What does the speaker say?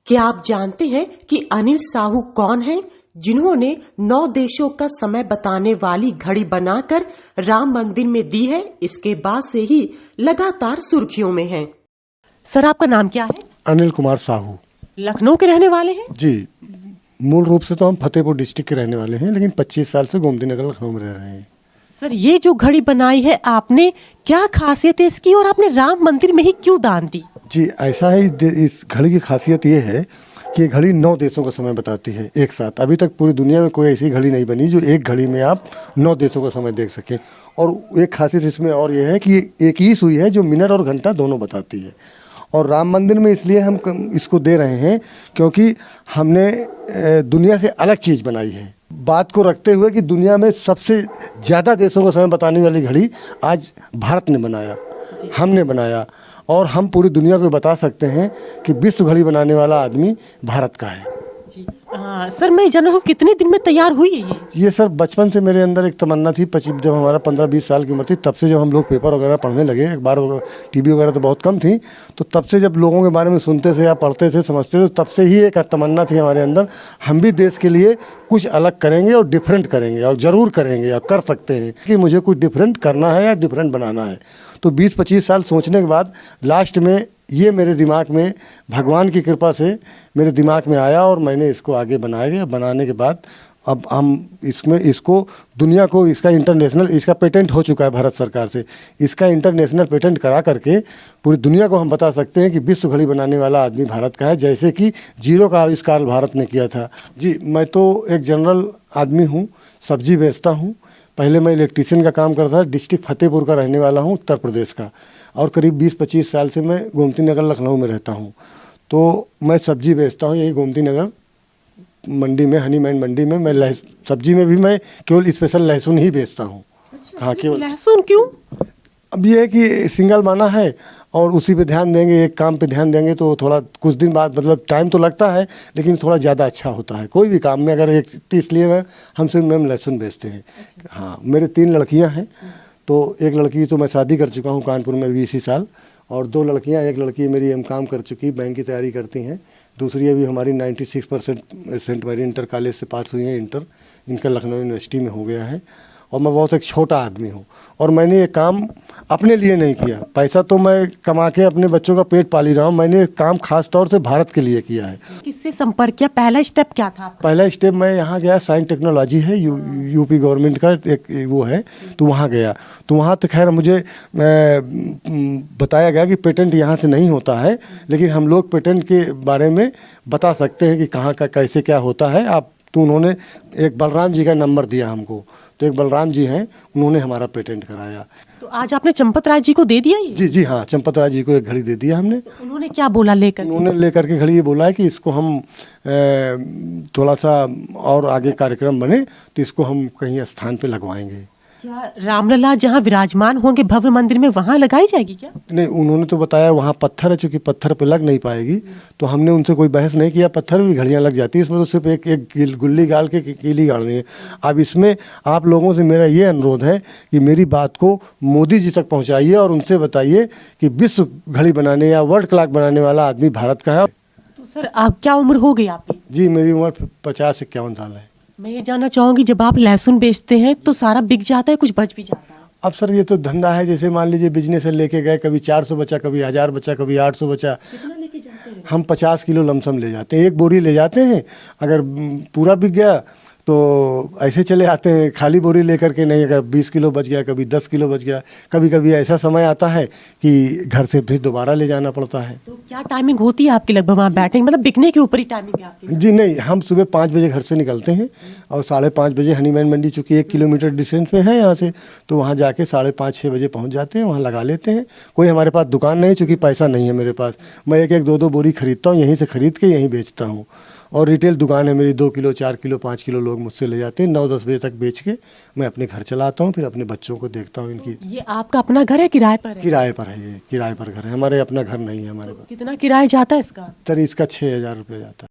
क्या आप जानते हैं कि अनिल साहू कौन हैं, जिन्होंने 9 देशों का समय बताने वाली घड़ी बनाकर राम मंदिर में दी है। इसके बाद से ही लगातार सुर्खियों में हैं। सर, आपका नाम क्या है? अनिल कुमार साहू। लखनऊ के रहने वाले हैं? जी, मूल रूप से तो हम फतेहपुर डिस्ट्रिक्ट के रहने वाले हैं, लेकिन 25 साल से गोमती नगर लखनऊ में रह रहे हैं। सर, ये जो घड़ी बनाई है आपने, क्या खासियत है इसकी और आपने राम मंदिर में ही क्यों दान दी? जी, ऐसा है, इस घड़ी की खासियत ये है कि ये घड़ी 9 देशों का समय बताती है एक साथ। अभी तक पूरी दुनिया में कोई ऐसी घड़ी नहीं बनी जो एक घड़ी में आप 9 देशों का समय देख सकें। और एक खासियत इसमें और ये है कि ये एक ही सुई है जो मिनट और घंटा दोनों बताती है। और राम मंदिर में इसलिए हम इसको दे रहे हैं क्योंकि हमने दुनिया से अलग चीज़ बनाई है, बात को रखते हुए कि दुनिया में सबसे ज़्यादा देशों का समय बताने वाली घड़ी आज भारत ने बनाया, हमने बनाया। और हम पूरी दुनिया को बता सकते हैं कि विश्व घड़ी बनाने वाला आदमी भारत का है। जी, सर, मैं जान रहा हूँ कितने दिन में तैयार हुई है ये सर बचपन से मेरे अंदर एक तमन्ना थी। जब हमारा 15-20 साल की उम्र थी, तब से जब हम लोग पेपर वगैरह पढ़ने लगे, अखबार वगैरह, टीवी वगैरह तो बहुत कम थी, तो तब से जब लोगों के बारे में सुनते थे या पढ़ते थे, समझते थे, तब से ही एक तमन्ना थी हमारे अंदर, हम भी देश के लिए कुछ अलग करेंगे और डिफरेंट करेंगे, और ज़रूर करेंगे और कर सकते हैं कि मुझे कुछ डिफरेंट करना है या डिफरेंट बनाना है। तो 20-25 साल सोचने के बाद लास्ट में ये मेरे दिमाग में, भगवान की कृपा से मेरे दिमाग में आया और मैंने इसको आगे बनाया गया। बनाने के बाद अब हम इसको दुनिया को, इसका इंटरनेशनल, इसका पेटेंट हो चुका है भारत सरकार से, इसका इंटरनेशनल पेटेंट करा करके पूरी दुनिया को हम बता सकते हैं कि विश्व घड़ी बनाने वाला आदमी भारत का है, जैसे कि जीरो का आविष्कार भारत ने किया था। जी, मैं तो एक जनरल आदमी हूँ, सब्जी बेचता हूँ। पहले मैं इलेक्ट्रीशियन का काम करता था। डिस्ट्रिक्ट फतेहपुर का रहने वाला हूँ, उत्तर प्रदेश का, और करीब 20-25 साल से मैं गोमती नगर लखनऊ में रहता हूँ। तो मैं सब्जी बेचता हूँ यही गोमती नगर मंडी में, हनीमैन मंडी में। मैं सब्जी में भी मैं केवल स्पेशल लहसुन ही बेचता हूँ। हाँ, केवल लहसुन? क्यों? अब ये है कि सिंगल माना है और उसी पे ध्यान देंगे, एक काम पे ध्यान देंगे तो थोड़ा कुछ दिन बाद, मतलब टाइम तो लगता है लेकिन थोड़ा ज़्यादा अच्छा होता है कोई भी काम में। अगर एक तो इसलिए हम सिर्फ मैम लहसुन बेचते हैं। हाँ, मेरे 3 लड़कियां हैं। तो एक लड़की तो मैं शादी कर चुका हूँ कानपुर में 20 साल, और 2 लड़कियाँ, एक लड़की मेरी M.Com कर चुकी, बैंक की तैयारी करती हैं। दूसरी अभी हमारी 96% मेरी इंटर कॉलेज से पास हुई है, इंटर इनका लखनऊ यूनिवर्सिटी में हो गया है। और मैं बहुत एक छोटा आदमी हूँ और मैंने ये काम अपने लिए नहीं किया। पैसा तो मैं कमा के अपने बच्चों का पेट पाली रहा हूँ, मैंने काम खास तौर से भारत के लिए किया है। किससे संपर्क किया? पहला स्टेप क्या था? पहला स्टेप मैं यहाँ गया, साइंस टेक्नोलॉजी है, यूपी गवर्नमेंट का एक वो है, तो वहाँ गया। तो वहाँ तो खैर मुझे बताया गया कि पेटेंट यहाँ से नहीं होता है, लेकिन हम लोग पेटेंट के बारे में बता सकते हैं कि कहाँ का कैसे क्या होता है। आप तो उन्होंने एक बलराम जी का नंबर दिया हमको, तो एक बलराम जी हैं, उन्होंने हमारा पेटेंट कराया। तो आज आपने चंपत राय जी को दे दिया ये? जी हाँ, चंपत राय जी को एक घड़ी दे दिया हमने। तो उन्होंने क्या बोला लेकर? उन्होंने लेकर के घड़ी ये बोला है कि इसको हम थोड़ा सा और आगे कार्यक्रम बने तो इसको हम कहीं स्थान पे लगवाएंगे। क्या रामलला जहाँ विराजमान होंगे भव्य मंदिर में, वहाँ लगाई जाएगी क्या? नहीं, उन्होंने तो बताया वहाँ पत्थर है, चूँकि पत्थर पे लग नहीं पाएगी, तो हमने उनसे कोई बहस नहीं किया। पत्थर भी घड़ियाँ लग जाती है, इसमें तो सिर्फ एक गुल्ली गाल के कीली गाड़नी है। अब इसमें आप लोगों से मेरा ये अनुरोध है कि मेरी बात को मोदी जी तक पहुँचाइए और उनसे बताइए कि विश्व घड़ी बनाने या वर्ल्ड क्लॉक बनाने वाला आदमी भारत का है। तो सर, आप क्या उम्र हो गई आपकी? जी, मेरी उम्र 50-51 साल है। मैं ये जानना चाहूँगी, जब आप लहसुन बेचते हैं तो सारा बिक जाता है, कुछ बच भी जाता है? अब सर ये तो धंधा है, जैसे मान लीजिए बिजनेस से लेके गए, कभी 400 बचा, कभी 1000 बचा, कभी 800 बचा। कितना लेके जाते हैं? हम 50 किलो लमसम ले जाते हैं, एक बोरी ले जाते हैं। अगर पूरा बिक गया तो ऐसे चले आते हैं खाली बोरी लेकर के, नहीं अगर 20 किलो बच गया, कभी 10 किलो बच गया। कभी कभी ऐसा समय आता है कि घर से फिर दोबारा ले जाना पड़ता है। तो क्या टाइमिंग होती है आपकी लगभग वहाँ बैठने, मतलब बिकने के ऊपर ही टाइमिंग है आपकी? जी नहीं, हम सुबह 5 बजे घर से निकलते हैं और 5:30 बजे हनीमैन मंडी, चूँकि 1 किलोमीटर डिस्टेंस पे है यहाँ से, तो वहाँ जाके 5:30-6 बजे पहुँच जाते हैं, वहाँ लगा लेते हैं। कोई हमारे पास दुकान नहीं, चूँकि पैसा नहीं है मेरे पास। मैं 1-1, 2-2 बोरी खरीदता हूँ, यहीं से खरीद के यहीं बेचता हूँ। और रिटेल दुकान है मेरी, 2 किलो, 4 किलो, 5 किलो लोग मुझसे ले जाते हैं। 9-10 बजे तक बेच के मैं अपने घर चला आता हूँ, फिर अपने बच्चों को देखता हूँ इनकी। ये आपका अपना घर है, किराए पर है? किराए पर है, ये किराए पर घर है, हमारे अपना घर नहीं है हमारे पास। कितना किराया जाता है इसका? सर इसका 6000 रुपये जाता है।